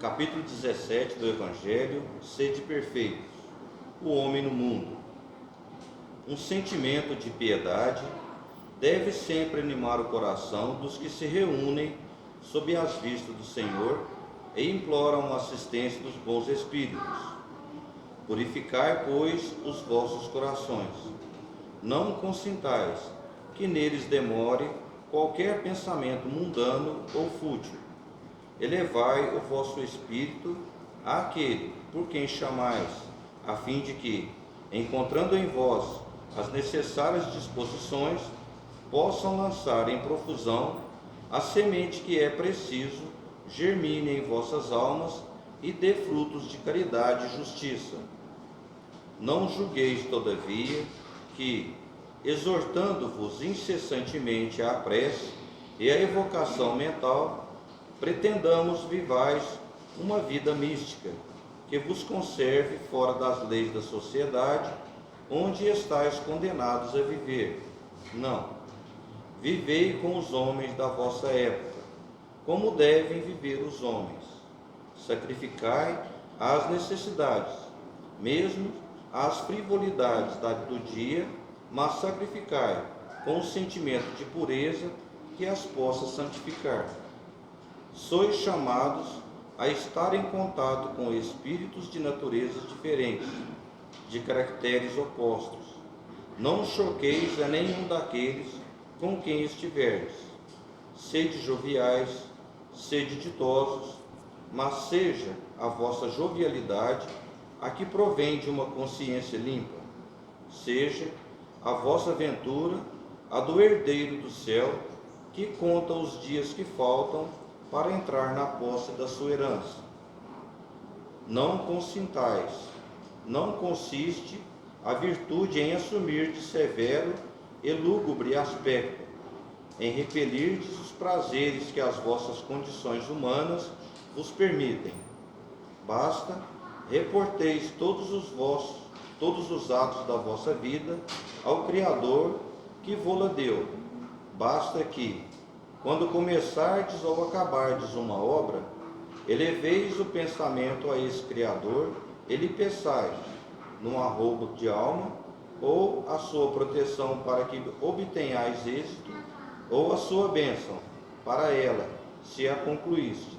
Capítulo 17 do Evangelho: Sede perfeitos, o homem no mundo. Um sentimento de piedade deve sempre animar o coração dos que se reúnem sob as vistas do Senhor e imploram a assistência dos bons espíritos. Purificai, pois, os vossos corações. Não consintais que neles demore qualquer pensamento mundano ou fútil. Elevai o vosso espírito àquele por quem chamais, a fim de que, encontrando em vós as necessárias disposições, possam lançar em profusão a semente que é preciso germine em vossas almas e dê frutos de caridade e justiça. Não julgueis, todavia, que, exortando-vos incessantemente à prece e à evocação mental, pretendamos vivais uma vida mística, que vos conserve fora das leis da sociedade, onde estáis condenados a viver. Não. Vivei com os homens da vossa época, como devem viver os homens. Sacrificai às necessidades, mesmo às frivolidades do dia, mas sacrificai com um sentimento de pureza que as possa santificar. Sois chamados a estar em contato com espíritos de naturezas diferentes, de caracteres opostos. Não choqueis a nenhum daqueles com quem estiverdes. Sede joviais, sede ditosos, mas seja a vossa jovialidade a que provém de uma consciência limpa. Seja a vossa ventura a do herdeiro do céu, que conta os dias que faltam para entrar na posse da sua herança. Não consintais, não consiste a virtude em assumir de severo e lúgubre aspecto, em repelirdes os prazeres que as vossas condições humanas vos permitem. Basta reporteis todos os atos da vossa vida ao Criador que vô-la deu. Basta que, quando começardes ou acabardes uma obra, eleveis o pensamento a esse Criador e lhe peçais, num arroubo de alma, ou a sua proteção para que obtenhais êxito, ou a sua bênção para ela, se a concluístes.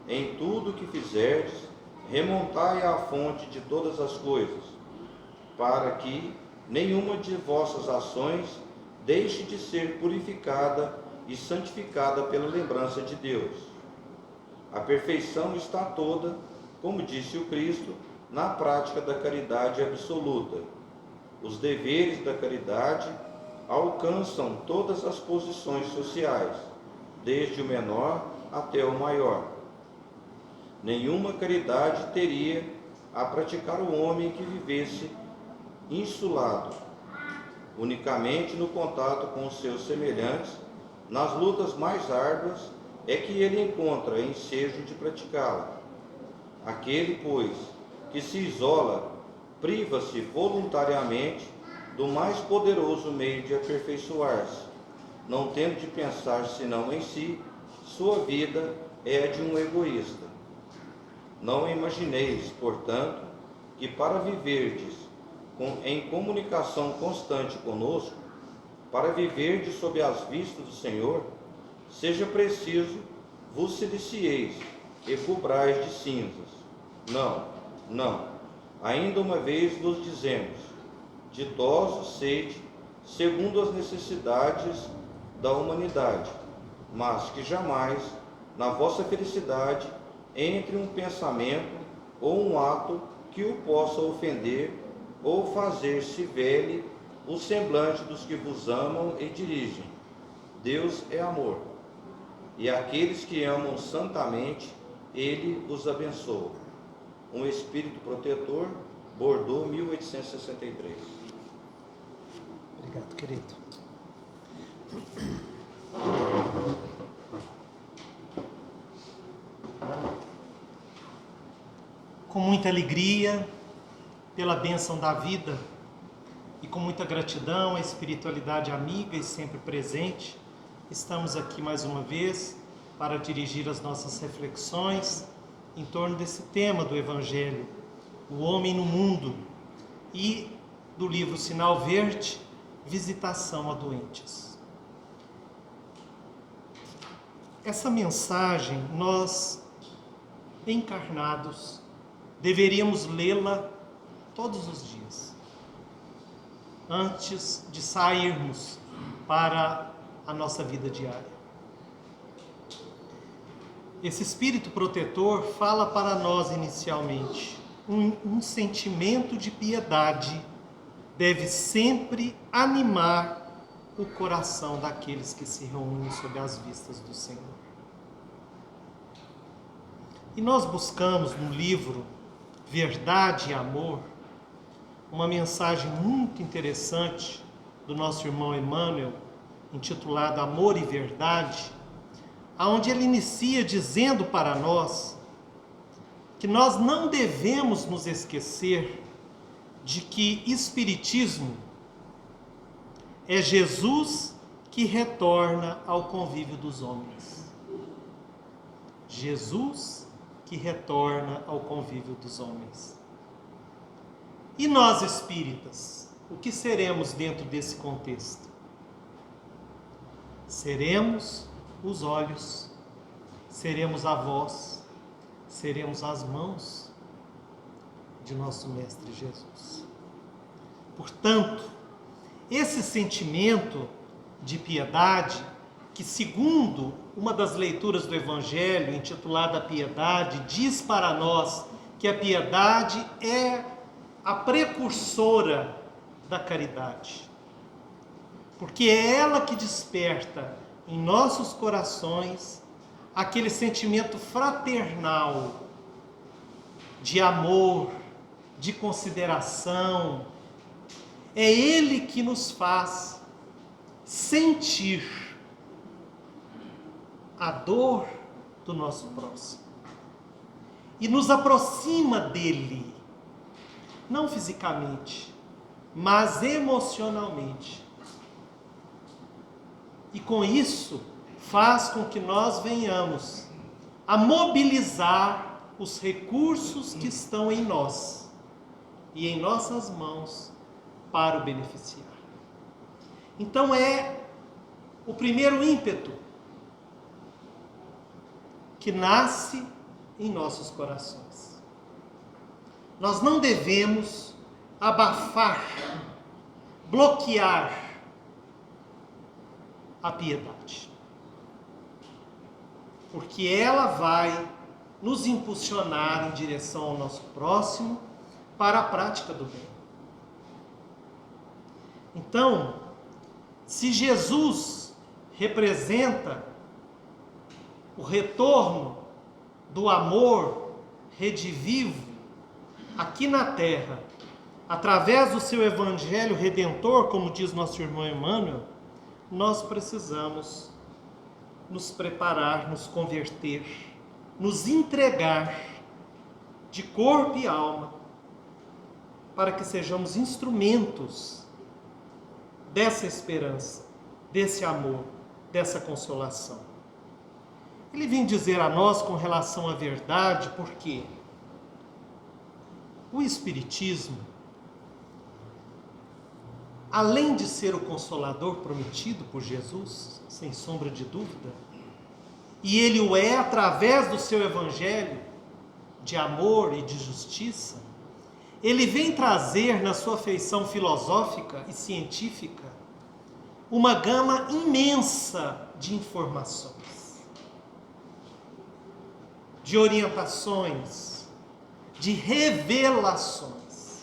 Em tudo o que fizerdes, remontai à fonte de todas as coisas, para que nenhuma de vossas ações deixe de ser purificada e santificada pela lembrança de Deus. A perfeição está toda, como disse o Cristo, na prática da caridade absoluta. Os deveres da caridade alcançam todas as posições sociais, desde o menor até o maior. Nenhuma caridade teria a praticar o homem que vivesse insulado, unicamente no contato com os seus semelhantes. Nas lutas mais árduas é que ele encontra ensejo de praticá-la. Aquele, pois, que se isola, priva-se voluntariamente do mais poderoso meio de aperfeiçoar-se. Não tendo de pensar senão em si, sua vida é a de um egoísta. Não imagineis, portanto, que para viverdes em comunicação constante conosco, para viverdes sob as vistas do Senhor, seja preciso vos silicieis e cobrais de cinzas. Não, não. Ainda uma vez vos dizemos: ditosos sede, segundo as necessidades da humanidade, mas que jamais, na vossa felicidade, entre um pensamento ou um ato que o possa ofender ou fazer-se vele o semblante dos que vos amam e dirigem. Deus é amor, e aqueles que amam santamente, Ele os abençoa. Um Espírito Protetor, Bordeaux, 1863. Obrigado, querido. Com muita alegria, pela bênção da vida e com muita gratidão à espiritualidade amiga e sempre presente, estamos aqui mais uma vez para dirigir as nossas reflexões em torno desse tema do Evangelho, o homem no mundo, e do livro Sinal Verde, Visitação a Doentes. Essa mensagem, nós, encarnados, deveríamos lê-la todos os dias, antes de sairmos para a nossa vida diária. Esse Espírito protetor fala para nós inicialmente, um sentimento de piedade deve sempre animar o coração daqueles que se reúnem sob as vistas do Senhor. E nós buscamos no livro Verdade e Amor uma mensagem muito interessante do nosso irmão Emmanuel, intitulada Amor e Verdade, onde ele inicia dizendo para nós que nós não devemos nos esquecer de que Espiritismo é Jesus que retorna ao convívio dos homens. Jesus que retorna ao convívio dos homens. E nós espíritas, o que seremos dentro desse contexto? Seremos os olhos, seremos a voz, seremos as mãos de nosso Mestre Jesus. Portanto, esse sentimento de piedade, que segundo uma das leituras do Evangelho, intitulada Piedade, diz para nós que a piedade é a precursora da caridade. Porque é ela que desperta em nossos corações aquele sentimento fraternal, de amor, de consideração. É ele que nos faz sentir a dor do nosso próximo e nos aproxima dele, não fisicamente, mas emocionalmente. E com isso faz com que nós venhamos a mobilizar os recursos que estão em nós e em nossas mãos para o beneficiar. Então é o primeiro ímpeto que nasce em nossos corações. Nós não devemos abafar, bloquear a piedade, porque ela vai nos impulsionar em direção ao nosso próximo para a prática do bem. Então, se Jesus representa o retorno do amor redivivo aqui na terra, através do seu evangelho redentor, como diz nosso irmão Emmanuel, nós precisamos nos preparar, nos converter, nos entregar de corpo e alma, para que sejamos instrumentos dessa esperança, desse amor, dessa consolação. Ele vem dizer a nós com relação à verdade, porque o Espiritismo, além de ser o Consolador prometido por Jesus, sem sombra de dúvida, e ele o é através do seu Evangelho de amor e de justiça, ele vem trazer na sua feição filosófica e científica uma gama imensa de informações, de orientações, de revelações.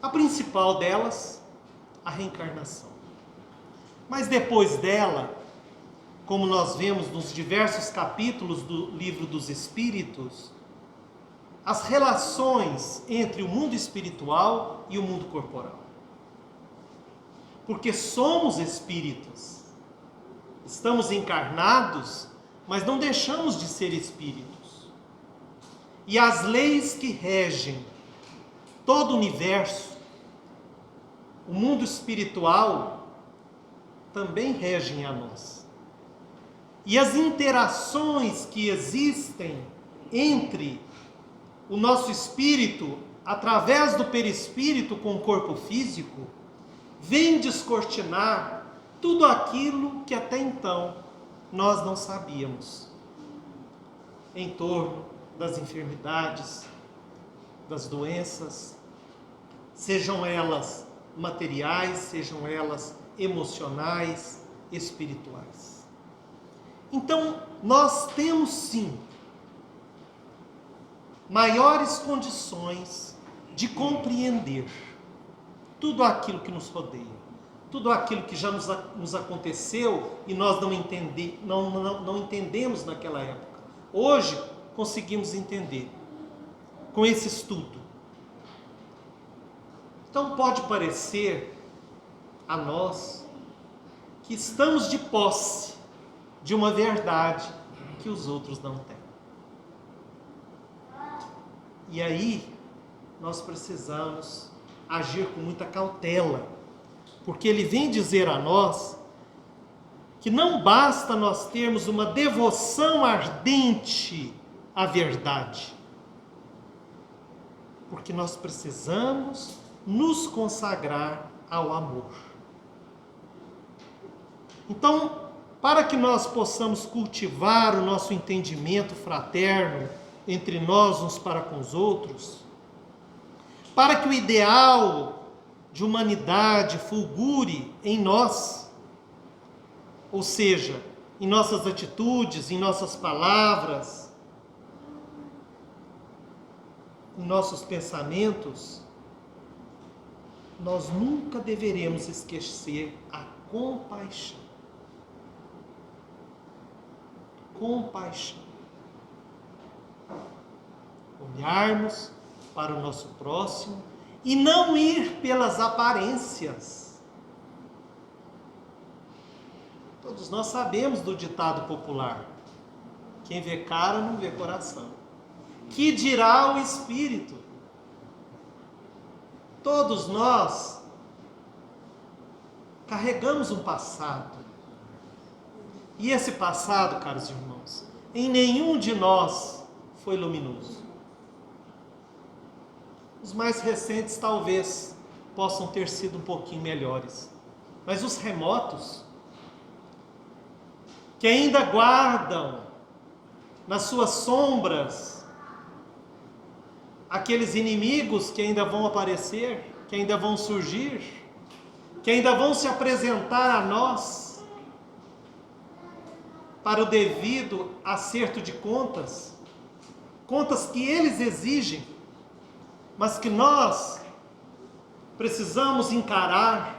A principal delas, a reencarnação. Mas depois dela, como nós vemos nos diversos capítulos do Livro dos Espíritos, as relações entre o mundo espiritual e o mundo corporal. Porque somos espíritos, estamos encarnados, mas não deixamos de ser espíritos. E as leis que regem todo o universo, o mundo espiritual, também regem a nós. E as interações que existem entre o nosso espírito, através do perispírito com o corpo físico, vem descortinar tudo aquilo que até então nós não sabíamos em torno das enfermidades, das doenças, sejam elas materiais, sejam elas emocionais, espirituais. Então, nós temos sim maiores condições de compreender tudo aquilo que nos rodeia, tudo aquilo que já nos aconteceu e nós não entendemos naquela época. Hoje conseguimos entender com esse estudo. Então pode parecer a nós que estamos de posse de uma verdade que os outros não têm. E aí nós precisamos agir com muita cautela, porque ele vem dizer a nós que não basta nós termos uma devoção ardente à verdade, porque nós precisamos nos consagrar ao amor. Então, para que nós possamos cultivar o nosso entendimento fraterno entre nós uns para com os outros, para que o ideal de humanidade fulgure em nós, ou seja, em nossas atitudes, em nossas palavras, em nossos pensamentos, nós nunca deveremos esquecer a compaixão. Compaixão. Olharmos para o nosso próximo e não ir pelas aparências. Todos nós sabemos do ditado popular: quem vê cara não vê coração. Que dirá o espírito? Todos nós carregamos um passado. E esse passado, caros irmãos, em nenhum de nós foi luminoso. Os mais recentes talvez possam ter sido um pouquinho melhores. Mas os remotos, que ainda guardam nas suas sombras aqueles inimigos que ainda vão aparecer, que ainda vão surgir, que ainda vão se apresentar a nós para o devido acerto de contas, contas que eles exigem, mas que nós precisamos encarar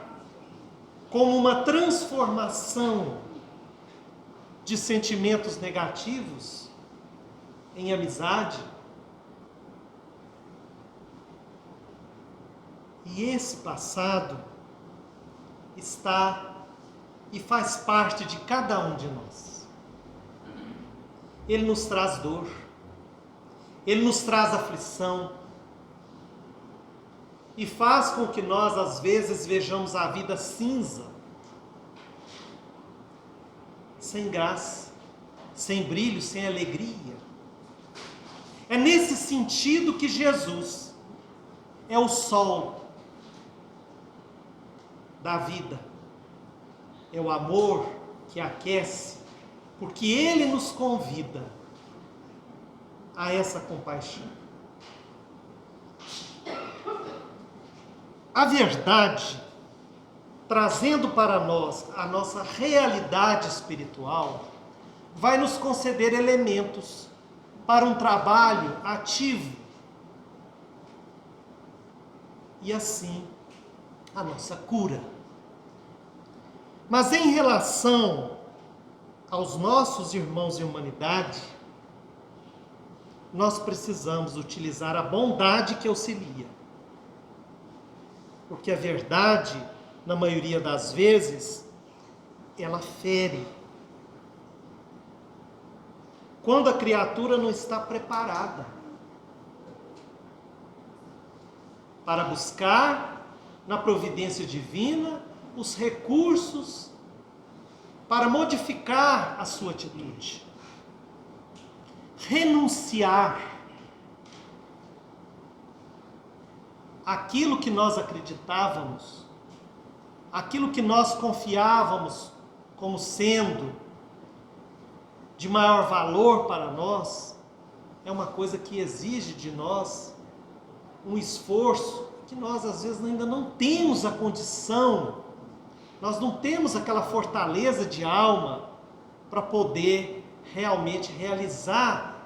como uma transformação de sentimentos negativos em amizade. E esse passado está e faz parte de cada um de nós. Ele nos traz dor, ele nos traz aflição, e faz com que nós, às vezes, vejamos a vida cinza, sem graça, sem brilho, sem alegria. É nesse sentido que Jesus é o sol da vida, é o amor que aquece, porque Ele nos convida a essa compaixão. A verdade, trazendo para nós a nossa realidade espiritual, vai nos conceder elementos para um trabalho ativo e assim a nossa cura. Mas em relação aos nossos irmãos em humanidade, nós precisamos utilizar a bondade que auxilia. Porque a verdade, na maioria das vezes, ela fere. Quando a criatura não está preparada para buscar na providência divina os recursos para modificar a sua atitude. renunciar aquilo que nós acreditávamos, aquilo que nós confiávamos como sendo de maior valor para nós, é uma coisa que exige de nós um esforço que nós às vezes ainda não temos a condição, nós não temos aquela fortaleza de alma para poder realmente realizar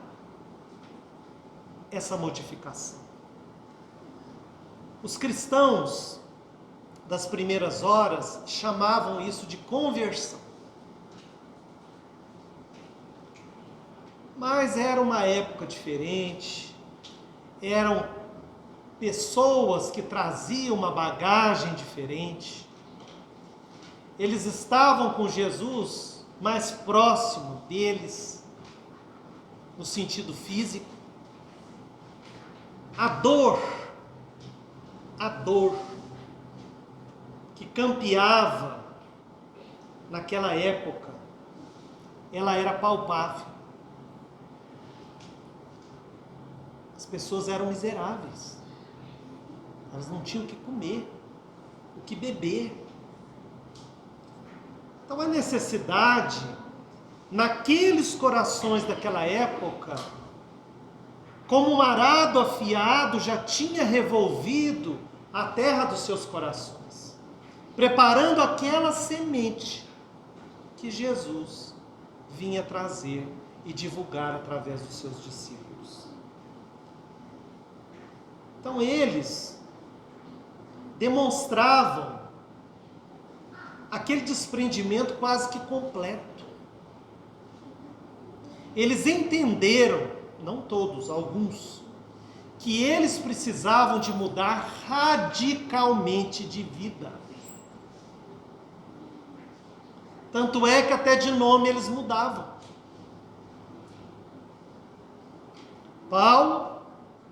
essa modificação. Os cristãos das primeiras horas chamavam isso de conversão. Mas era uma época diferente, eram pessoas que traziam uma bagagem diferente. Eles estavam com Jesus mais próximo deles, no sentido físico. A dor que campeava naquela época, ela era palpável. As pessoas eram miseráveis, elas não tinham o que comer, o que beber. Então a necessidade, naqueles corações daquela época, como um arado afiado já tinha revolvido a terra dos seus corações, preparando aquela semente que Jesus vinha trazer e divulgar através dos seus discípulos. Então eles demonstravam aquele desprendimento quase que completo. Eles entenderam, não todos, alguns, que eles precisavam de mudar radicalmente de vida. Tanto é que até de nome eles mudavam. Saulo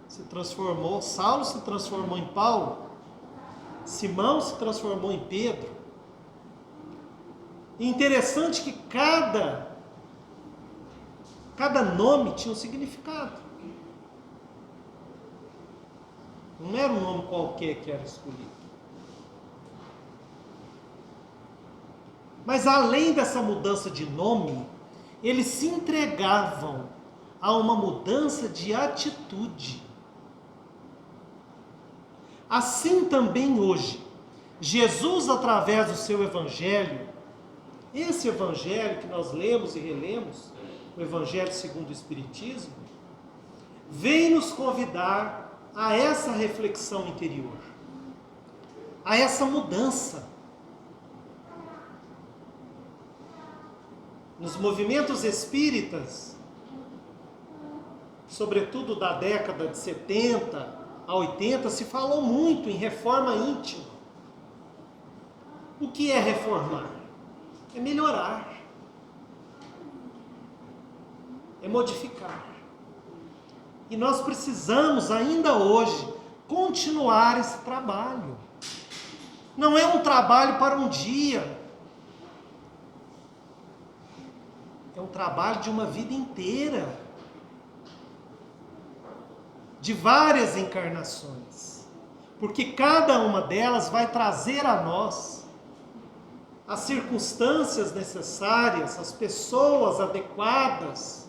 se transformou em Paulo, Simão se transformou em Pedro. E interessante que cada nome tinha um significado. Não era um nome qualquer que era escolhido. Mas além dessa mudança de nome, eles se entregavam a uma mudança de atitude. Assim também hoje, Jesus, através do seu Evangelho, esse Evangelho que nós lemos e relemos, o Evangelho segundo o Espiritismo, vem nos convidar a essa reflexão interior, a essa mudança. Nos movimentos espíritas, sobretudo da década de 70 a 80, se falou muito em reforma íntima. O que é reformar? É melhorar, é modificar. E nós precisamos ainda hoje continuar esse trabalho. Não é um trabalho para um dia, é um trabalho de uma vida inteira, de várias encarnações, porque cada uma delas vai trazer a nós as circunstâncias necessárias, as pessoas adequadas,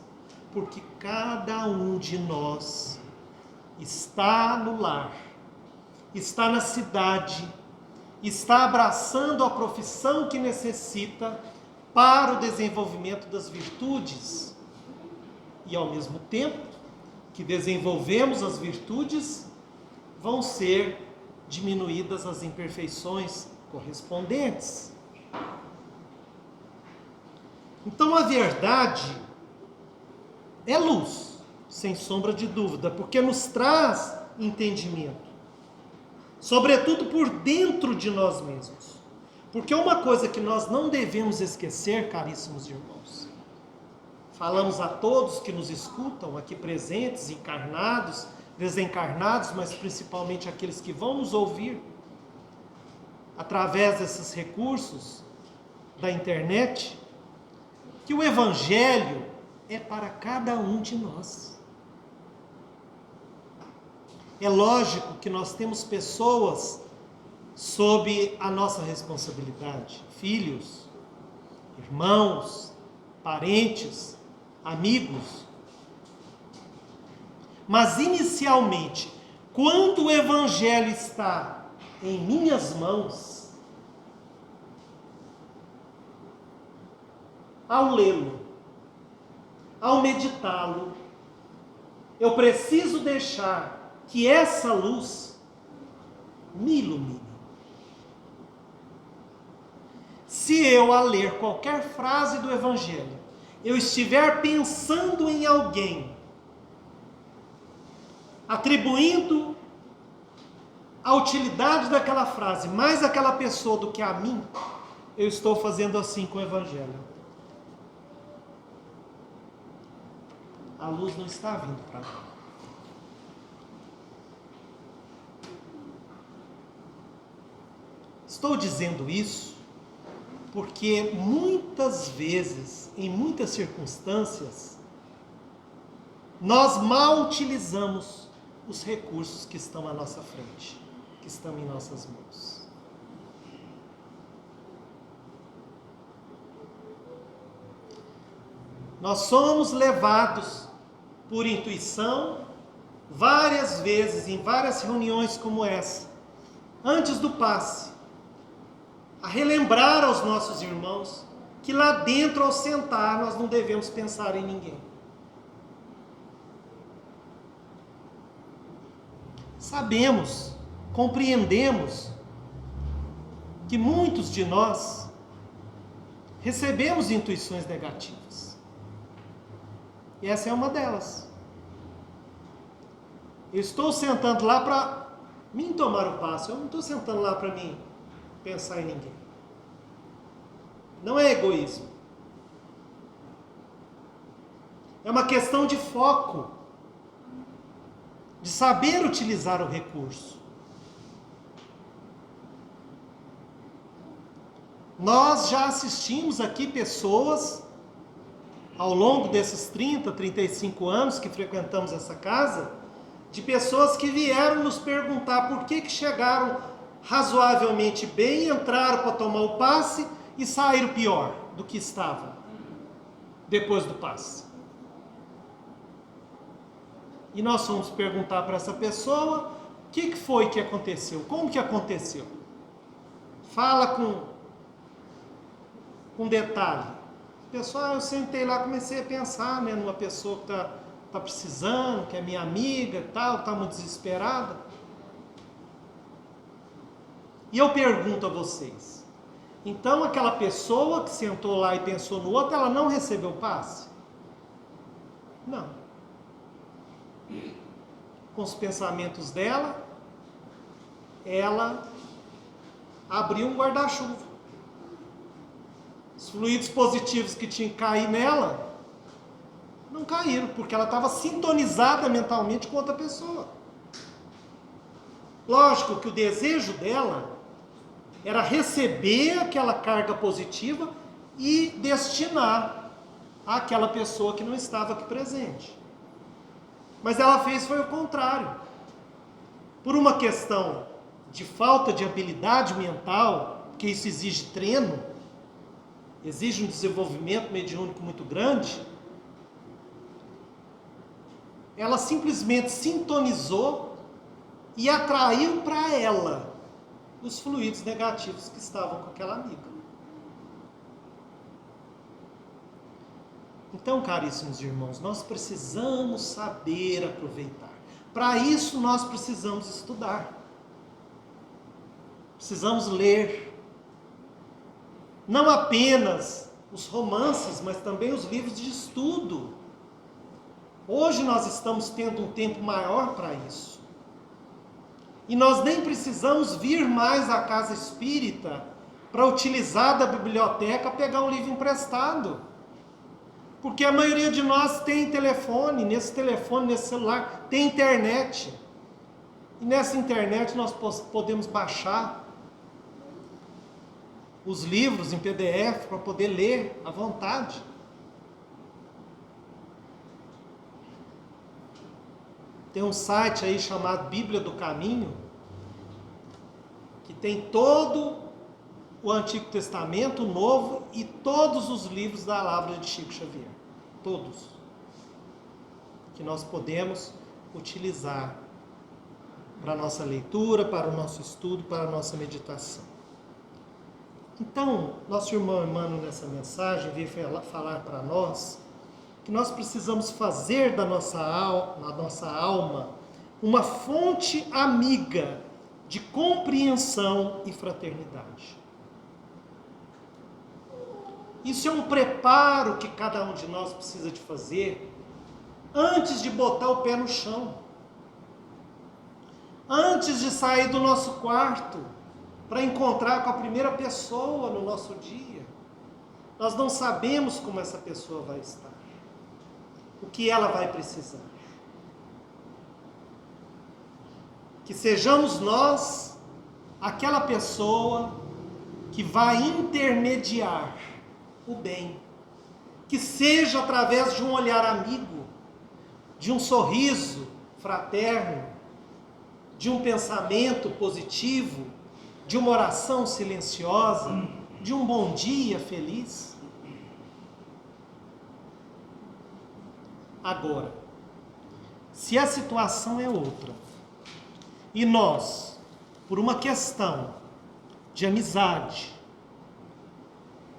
porque cada um de nós está no lar, está na cidade, está abraçando a profissão que necessita para o desenvolvimento das virtudes. E ao mesmo tempo que desenvolvemos as virtudes, vão ser diminuídas as imperfeições correspondentes. Então a verdade é luz, sem sombra de dúvida, porque nos traz entendimento, sobretudo por dentro de nós mesmos. Porque uma coisa que nós não devemos esquecer, caríssimos irmãos, falamos a todos que nos escutam, aqui presentes, encarnados, desencarnados, mas principalmente aqueles que vão nos ouvir através desses recursos da internet, que o Evangelho é para cada um de nós. É lógico que nós temos pessoas sob a nossa responsabilidade, filhos, irmãos, parentes, amigos. Mas inicialmente, quando o Evangelho está em minhas mãos, ao lê-lo, ao meditá-lo, eu preciso deixar que essa luz me ilumine. Se eu, ao ler qualquer frase do Evangelho, eu estiver pensando em alguém, atribuindo a utilidade daquela frase mais àquela pessoa do que a mim, eu estou fazendo assim com o Evangelho. A luz não está vindo para mim. Estou dizendo isso porque muitas vezes, em muitas circunstâncias, nós mal utilizamos os recursos que estão à nossa frente, que estão em nossas mãos. Nós somos levados por intuição várias vezes, em várias reuniões como essa, antes do passe, a relembrar aos nossos irmãos que lá dentro, ao sentar, nós não devemos pensar em ninguém. Sabemos, compreendemos que muitos de nós recebemos intuições negativas. E essa é uma delas. Eu estou sentando lá para mim tomar o passo, eu não estou sentando lá para mim pensar em ninguém. Não é egoísmo. É uma questão de foco, de saber utilizar o recurso. Nós já assistimos aqui pessoas, ao longo desses 30, 35 anos que frequentamos essa casa, de pessoas que vieram nos perguntar por que chegaram razoavelmente bem, entraram para tomar o passe e saíram pior do que estavam depois do passe. E nós fomos perguntar para essa pessoa o que foi que aconteceu, como que aconteceu. Fala com detalhe. Pessoal, eu sentei lá, comecei a pensar, numa pessoa que tá precisando, que é minha amiga e tal, está muito desesperada. E eu pergunto a vocês, então aquela pessoa que sentou lá e pensou no outro, ela não recebeu o passe? Não. Com os pensamentos dela, ela abriu um guarda-chuva. Os fluidos positivos que tinham que cair nela, não caíram, porque ela estava sintonizada mentalmente com outra pessoa. Lógico que o desejo dela era receber aquela carga positiva e destinar àquela pessoa que não estava aqui presente. Mas ela fez foi o contrário. Por uma questão de falta de habilidade mental, porque isso exige treino, exige um desenvolvimento mediúnico muito grande, ela simplesmente sintonizou e atraiu para ela os fluidos negativos que estavam com aquela amiga. Então, caríssimos irmãos, nós precisamos saber aproveitar. Para isso, nós precisamos estudar. Precisamos ler. Não apenas os romances, mas também os livros de estudo. Hoje nós estamos tendo um tempo maior para isso. E nós nem precisamos vir mais à casa espírita para utilizar da biblioteca, pegar um livro emprestado. Porque a maioria de nós tem telefone, nesse celular, tem internet. E nessa internet nós podemos baixar os livros em PDF para poder ler à vontade. Tem um site aí chamado Bíblia do Caminho, que tem todo o Antigo Testamento, o Novo e todos os livros da Lavra de Chico Xavier. Todos. Que nós podemos utilizar para a nossa leitura, para o nosso estudo, para a nossa meditação. Então, nosso irmão Emmanuel, nessa mensagem, veio falar para nós que nós precisamos fazer da nossa alma uma fonte amiga de compreensão e fraternidade. Isso é um preparo que cada um de nós precisa de fazer antes de botar o pé no chão. Antes de sair do nosso quarto para encontrar com a primeira pessoa no nosso dia. Nós não sabemos como essa pessoa vai estar. O que ela vai precisar. Que sejamos nós aquela pessoa que vai intermediar o bem. Que seja através de um olhar amigo, de um sorriso fraterno, de um pensamento positivo, de uma oração silenciosa, de um bom dia feliz. Agora, se a situação é outra, e nós, por uma questão de amizade,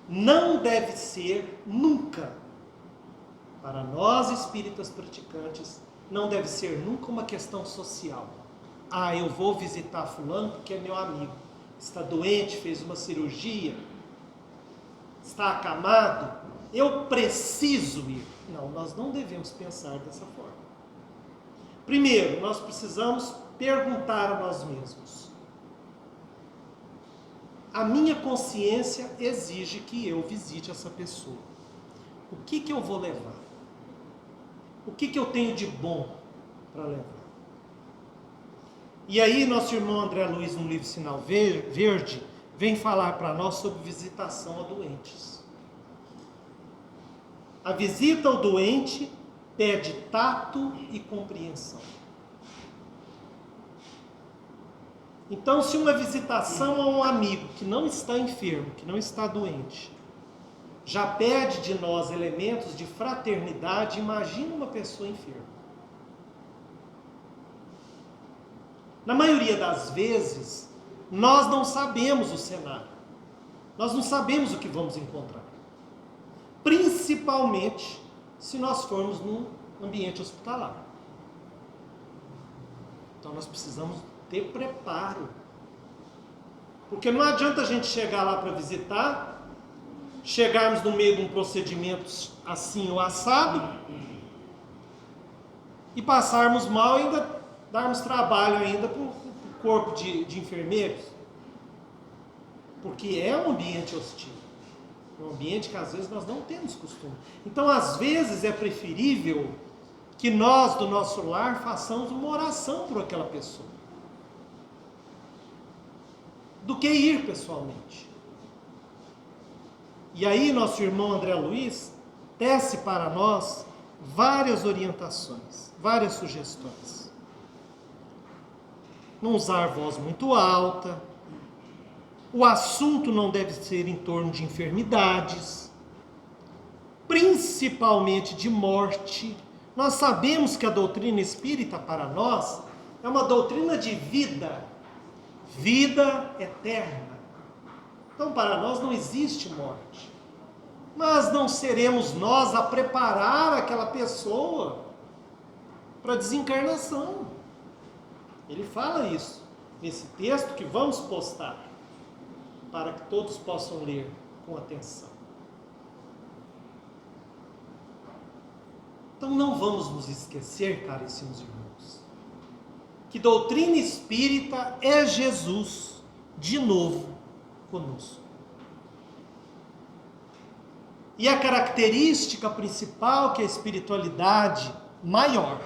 não deve ser nunca, para nós espíritas praticantes, não deve ser nunca uma questão social. Ah, eu vou visitar fulano porque é meu amigo. Está doente, fez uma cirurgia, está acamado, eu preciso ir. Não, nós não devemos pensar dessa forma. Primeiro, nós precisamos perguntar a nós mesmos. A minha consciência exige que eu visite essa pessoa. O que eu vou levar? O que eu tenho de bom para levar? E aí, nosso irmão André Luiz, no livro Sinal Verde, vem falar para nós sobre visitação a doentes. A visita ao doente pede tato e compreensão. Então, se uma visitação a um amigo que não está enfermo, que não está doente, já pede de nós elementos de fraternidade, imagina uma pessoa enferma. Na maioria das vezes, nós não sabemos o cenário. Nós não sabemos o que vamos encontrar. Principalmente se nós formos num ambiente hospitalar. Então nós precisamos ter preparo. Porque não adianta a gente chegar lá para visitar, chegarmos no meio de um procedimento assim ou assado, e passarmos mal e ainda darmos trabalho ainda para o corpo de enfermeiros. Porque é um ambiente hostil. Um ambiente que às vezes nós não temos costume. Então, às vezes, é preferível que nós, do nosso lar, façamos uma oração por aquela pessoa, do que ir pessoalmente. E aí, nosso irmão André Luiz tece para nós várias orientações, várias sugestões. Não usar voz muito alta. O assunto não deve ser em torno de enfermidades, principalmente de morte. Nós sabemos que a doutrina espírita para nós é uma doutrina de vida, vida eterna. Então para nós não existe morte. Mas não seremos nós a preparar aquela pessoa para a desencarnação. Ele fala isso nesse texto que vamos postar, para que todos possam ler com atenção. Então não vamos nos esquecer, caríssimos irmãos, que doutrina espírita é Jesus de novo conosco. E a característica principal que a espiritualidade maior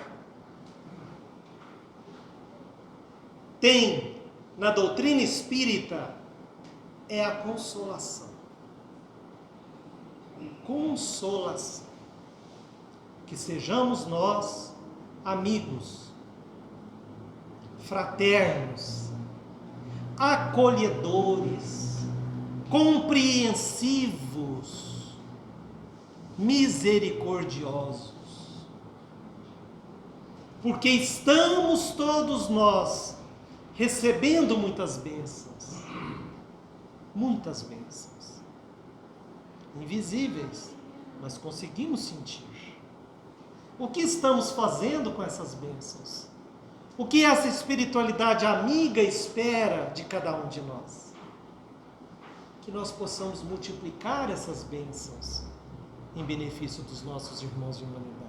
tem na doutrina espírita é a consolação. Consolação. Que sejamos nós amigos fraternos, acolhedores, compreensivos, misericordiosos. Porque estamos todos nós recebendo muitas bênçãos, invisíveis, mas conseguimos sentir. O que estamos fazendo com essas bênçãos? O que essa espiritualidade amiga espera de cada um de nós? Que nós possamos multiplicar essas bênçãos em benefício dos nossos irmãos de humanidade.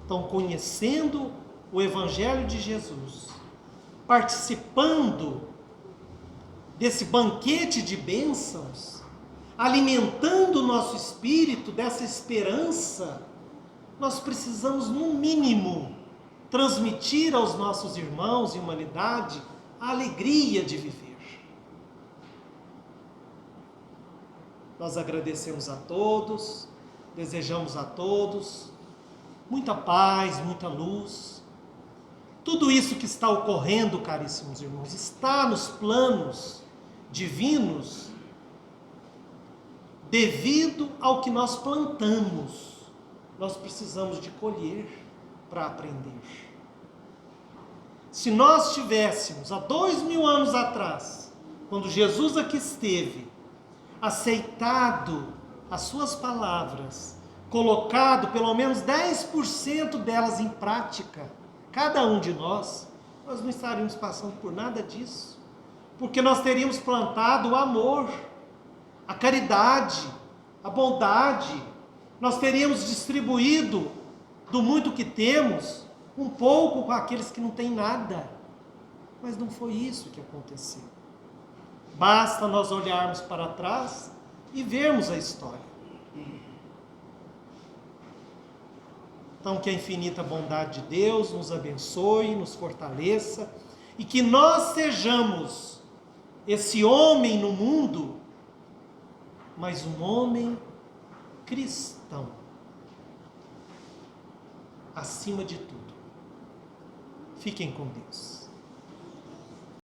Então, conhecendo o Evangelho de Jesus, participando desse banquete de bênçãos, alimentando o nosso espírito dessa esperança, nós precisamos, no mínimo, transmitir aos nossos irmãos e humanidade a alegria de viver. Nós agradecemos a todos, desejamos a todos muita paz, muita luz. Tudo isso que está ocorrendo, caríssimos irmãos, está nos planos divinos devido ao que nós plantamos. Nós precisamos de colher para aprender. Se nós tivéssemos, há 2000 anos atrás, quando Jesus aqui esteve, aceitado as suas palavras, colocado pelo menos 10% delas em prática, cada um de nós não estaríamos passando por nada disso, porque nós teríamos plantado o amor, a caridade, a bondade, nós teríamos distribuído do muito que temos, um pouco com aqueles que não têm nada, mas não foi isso que aconteceu. Basta nós olharmos para trás e vermos a história. Então, que a infinita bondade de Deus nos abençoe, nos fortaleça, e que nós sejamos esse homem no mundo, mas um homem cristão, acima de tudo. Fiquem com Deus.